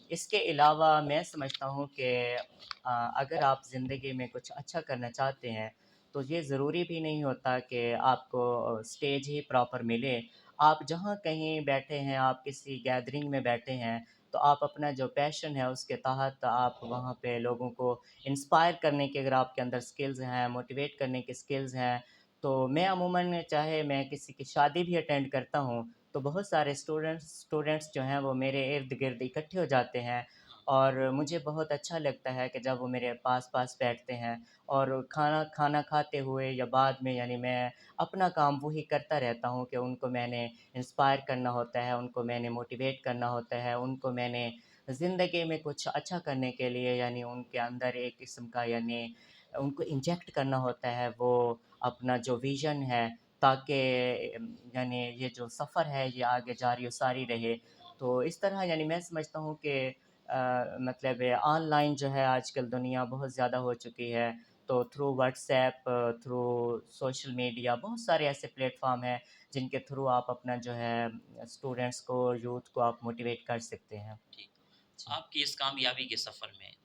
اس کے علاوہ میں سمجھتا ہوں کہ اگر آپ زندگی میں کچھ اچھا کرنا چاہتے ہیں تو یہ ضروری بھی نہیں ہوتا کہ آپ کو اسٹیج ہی پراپر ملے۔ آپ جہاں کہیں بیٹھے ہیں، آپ کسی گیدرنگ میں بیٹھے ہیں، تو آپ اپنا جو پیشن ہے اس کے تحت آپ وہاں پہ لوگوں کو انسپائر کرنے کے اگر آپ کے اندر سکلز ہیں، موٹیویٹ کرنے کے سکلز ہیں، تو میں عموماً چاہے میں کسی کی شادی بھی اٹینڈ کرتا ہوں تو بہت سارے اسٹوڈنٹس جو ہیں وہ میرے ارد گرد اکٹھے ہو جاتے ہیں، اور مجھے بہت اچھا لگتا ہے کہ جب وہ میرے پاس بیٹھتے ہیں، اور کھانا کھاتے ہوئے یا بعد میں یعنی میں اپنا کام وہی کرتا رہتا ہوں کہ ان کو میں نے انسپائر کرنا ہوتا ہے، ان کو میں نے موٹیویٹ کرنا ہوتا ہے، ان کو میں نے زندگی میں کچھ اچھا کرنے کے لیے یعنی ان کے اندر ایک قسم کا یعنی ان کو انجیکٹ کرنا ہوتا ہے وہ اپنا جو ویژن ہے، تاکہ یعنی یہ جو سفر ہے یہ آگے جاری و ساری رہے۔ تو اس طرح یعنی میں سمجھتا ہوں کہ مطلب آن لائن جو ہے آج کل دنیا بہت زیادہ ہو چکی ہے، تو through what's app, through social media بہت سارے ایسے پلیٹ فارم ہیں جن کے تھرو آپ اپنا جو ہے اسٹوڈنٹس کو، یوتھ کو آپ موٹیویٹ کر سکتے ہیں۔ ٹھیک۔ جی۔ آپ کی اس کامیابی کے سفر میں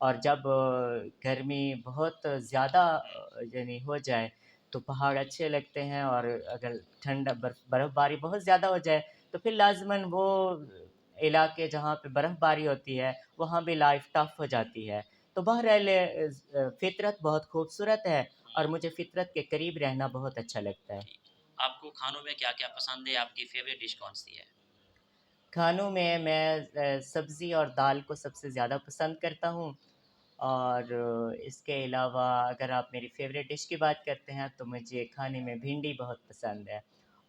اور جب گرمی بہت زیادہ یعنی ہو جائے تو پہاڑ اچھے لگتے ہیں، اور اگر ٹھنڈا برف باری بہت زیادہ ہو جائے تو پھر لازماً وہ علاقے جہاں پہ برف باری ہوتی ہے وہاں بھی لائف ٹف ہو جاتی ہے۔ تو بہرحال فطرت بہت خوبصورت ہے، اور مجھے فطرت کے قریب رہنا بہت اچھا لگتا ہے۔ ٹھیک۔ آپ کو کھانوں میں کیا کیا پسند ہے؟ آپ کی فیوریٹ ڈش کون سی ہے؟ کھانوں میں سبزی اور دال کو سب سے زیادہ پسند کرتا ہوں، اور اس کے علاوہ اگر آپ میری فیوریٹ ڈش کی بات کرتے ہیں تو مجھے کھانے میں بھنڈی بہت پسند ہے،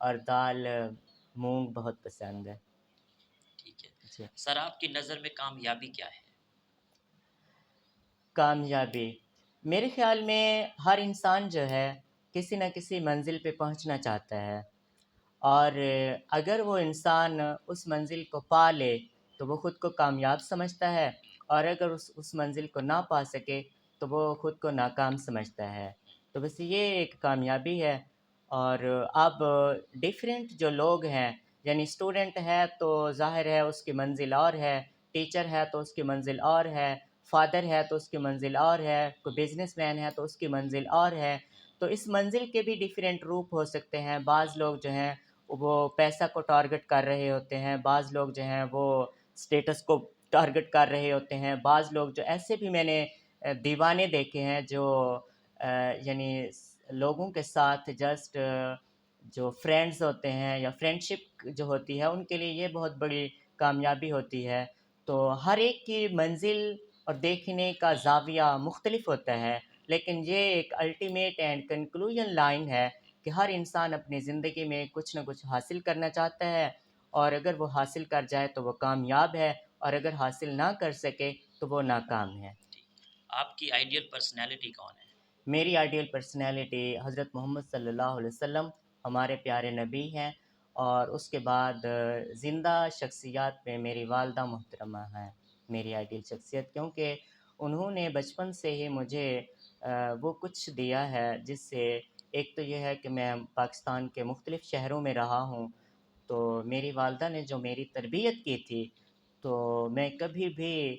اور دال مونگ بہت پسند ہے۔ ٹھیک ہے جی۔ سر، آپ کی نظر میں کامیابی کیا ہے؟ کامیابی میرے خیال میں ہر انسان جو ہے کسی نہ کسی منزل پہ پہنچنا چاہتا ہے، اور اگر وہ انسان اس منزل کو پا لے تو وہ خود کو کامیاب سمجھتا ہے، اور اگر اس منزل کو نہ پا سکے تو وہ خود کو ناکام سمجھتا ہے۔ تو بس یہ ایک کامیابی ہے۔ اور اب ڈیفرنٹ جو لوگ ہیں، یعنی اسٹوڈنٹ ہے تو ظاہر ہے اس کی منزل اور ہے، ٹیچر ہے تو اس کی منزل اور ہے، فادر ہے تو اس کی منزل اور ہے، کوئی بزنس مین ہے تو اس کی منزل اور ہے۔ تو اس منزل کے بھی ڈیفرینٹ روپ ہو سکتے ہیں۔ بعض لوگ جو ہیں وہ پیسہ کو ٹارگٹ کر رہے ہوتے ہیں، بعض لوگ جو ہیں وہ اسٹیٹس کو ٹارگٹ کر رہے ہوتے ہیں، بعض لوگ جو ایسے بھی میں نے دیوانے دیکھے ہیں جو یعنی لوگوں کے ساتھ جسٹ جو فرینڈز ہوتے ہیں یا فرینڈ شپ جو ہوتی ہے ان کے لیے یہ بہت بڑی کامیابی ہوتی ہے۔ تو ہر ایک کی منزل اور دیکھنے کا زاویہ مختلف ہوتا ہے، لیکن یہ ایک الٹیمیٹ اینڈ کنکلوژن لائن ہے کہ ہر انسان اپنی زندگی میں کچھ نہ کچھ حاصل کرنا چاہتا ہے، اور اگر وہ حاصل کر جائے تو وہ کامیاب ہے، اور اگر حاصل نہ کر سکے تو وہ ناکام ہے۔ آپ کی آئیڈیل پرسنالٹی کون ہے؟ میری آئیڈیل پرسنالٹی حضرت محمد صلی اللہ علیہ وسلم ہمارے پیارے نبی ہیں، اور اس کے بعد زندہ شخصیات میں میری والدہ محترمہ ہیں میری آئیڈیل شخصیت، کیونکہ انہوں نے بچپن سے ہی مجھے وہ کچھ دیا ہے جس سے ایک تو یہ ہے کہ میں پاکستان کے مختلف شہروں میں رہا ہوں، تو میری والدہ نے جو میری تربیت کی تھی تو میں کبھی بھی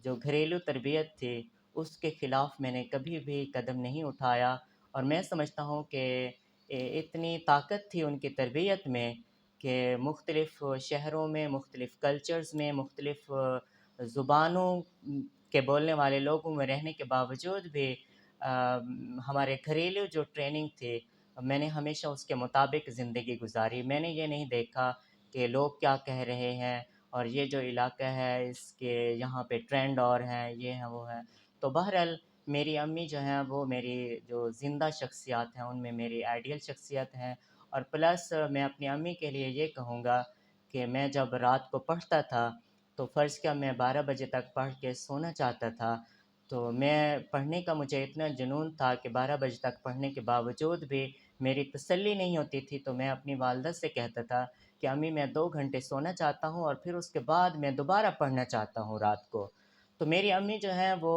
جو گھریلو تربیت تھی اس کے خلاف میں نے کبھی بھی قدم نہیں اٹھایا، اور میں سمجھتا ہوں کہ اتنی طاقت تھی ان کی تربیت میں کہ مختلف شہروں میں، مختلف کلچرز میں، مختلف زبانوں کے بولنے والے لوگوں میں رہنے کے باوجود بھی ہمارے گھریلو جو ٹریننگ تھی میں نے ہمیشہ اس کے مطابق زندگی گزاری۔ میں نے یہ نہیں دیکھا کہ لوگ کیا کہہ رہے ہیں، اور یہ جو علاقہ ہے اس کے یہاں پہ ٹرینڈ اور ہیں، یہ ہیں وہ ہیں۔ تو بہرحال میری امی جو ہیں وہ میری جو زندہ شخصیات ہیں ان میں میری آئیڈیل شخصیت ہیں، اور پلس میں اپنی امی کے لیے یہ کہوں گا کہ میں جب رات کو پڑھتا تھا تو فرض کیا میں 12 بجے تک پڑھ کے سونا چاہتا تھا، تو میں پڑھنے کا مجھے اتنا جنون تھا کہ 12 بجے تک پڑھنے کے باوجود بھی میری تسلی نہیں ہوتی تھی، تو میں اپنی والدہ سے کہتا تھا کہ امی میں 2 گھنٹے سونا چاہتا ہوں اور پھر اس کے بعد میں دوبارہ پڑھنا چاہتا ہوں رات کو۔ تو میری امی جو ہیں وہ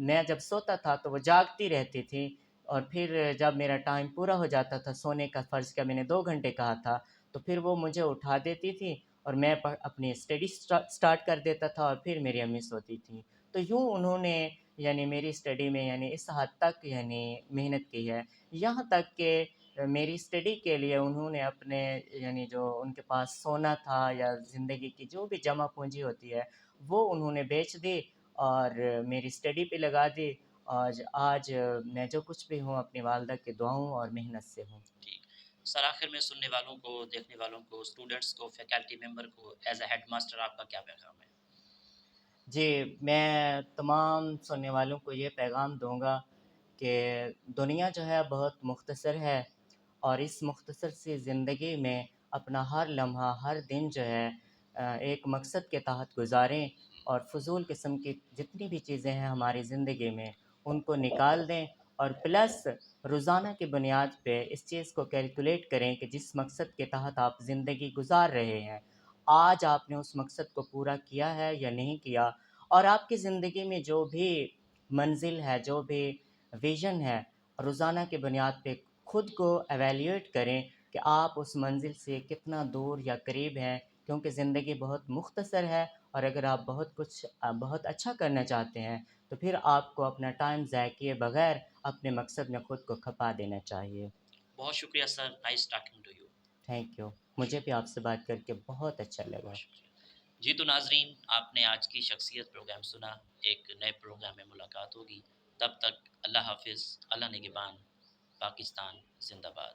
میں جب سوتا تھا تو وہ جاگتی رہتی تھی، اور پھر جب میرا ٹائم پورا ہو جاتا تھا سونے کا، فرض کیا میں نے 2 گھنٹے کہا تھا، تو پھر وہ مجھے اٹھا دیتی تھی اور میں اپنی اسٹڈی سٹارٹ کر دیتا تھا، اور پھر میری امی سوتی تھیں۔ تو یوں انہوں نے یعنی میری اسٹڈی میں یعنی اس حد تک یعنی محنت کی ہے، یہاں تک کہ میری اسٹڈی کے لیے انہوں نے اپنے یعنی جو ان کے پاس سونا تھا یا زندگی کی جو بھی جمع پونجی ہوتی ہے وہ انہوں نے بیچ دی اور میری اسٹڈی پہ لگا دی، اور آج میں جو کچھ بھی ہوں اپنی والدہ کے دعاؤں اور محنت سے ہوں۔ ٹھیک سر، آخر میں سننے والوں کو، دیکھنے والوں کو، اسٹوڈنٹس کو، فیکلٹی ممبر کو ایز اے ہیڈ ماسٹر آپ کا کیا پیغام ہے؟ جی، میں تمام سننے والوں کو یہ پیغام دوں گا کہ دنیا جو ہے بہت مختصر ہے، اور اس مختصر سی زندگی میں اپنا ہر لمحہ، ہر دن جو ہے ایک مقصد کے تحت گزاریں، اور فضول قسم کی جتنی بھی چیزیں ہیں ہماری زندگی میں ان کو نکال دیں، اور پلس روزانہ کی بنیاد پہ اس چیز کو کیلکولیٹ کریں کہ جس مقصد کے تحت آپ زندگی گزار رہے ہیں آج آپ نے اس مقصد کو پورا کیا ہے یا نہیں کیا، اور آپ کی زندگی میں جو بھی منزل ہے، جو بھی ویژن ہے، روزانہ کی بنیاد پہ خود کو ایویلیویٹ کریں کہ آپ اس منزل سے کتنا دور یا قریب ہیں، کیونکہ زندگی بہت مختصر ہے اور اگر آپ بہت اچھا کرنا چاہتے ہیں تو پھر آپ کو اپنا ٹائم ضائع کیے بغیر اپنے مقصد میں خود کو کھپا دینا چاہیے۔ بہت شکریہ sir, nice talking to you. Thank you, مجھے بھی آپ سے بات کر کے بہت اچھا لگا۔ بہت شکریہ۔ جی تو ناظرین، آپ نے آج کی شخصیت پروگرام سنا، ایک نئے پروگرام میں ملاقات ہوگی، تب تک اللہ حافظ، اللہ نگہبان، پاکستان زندہ باد۔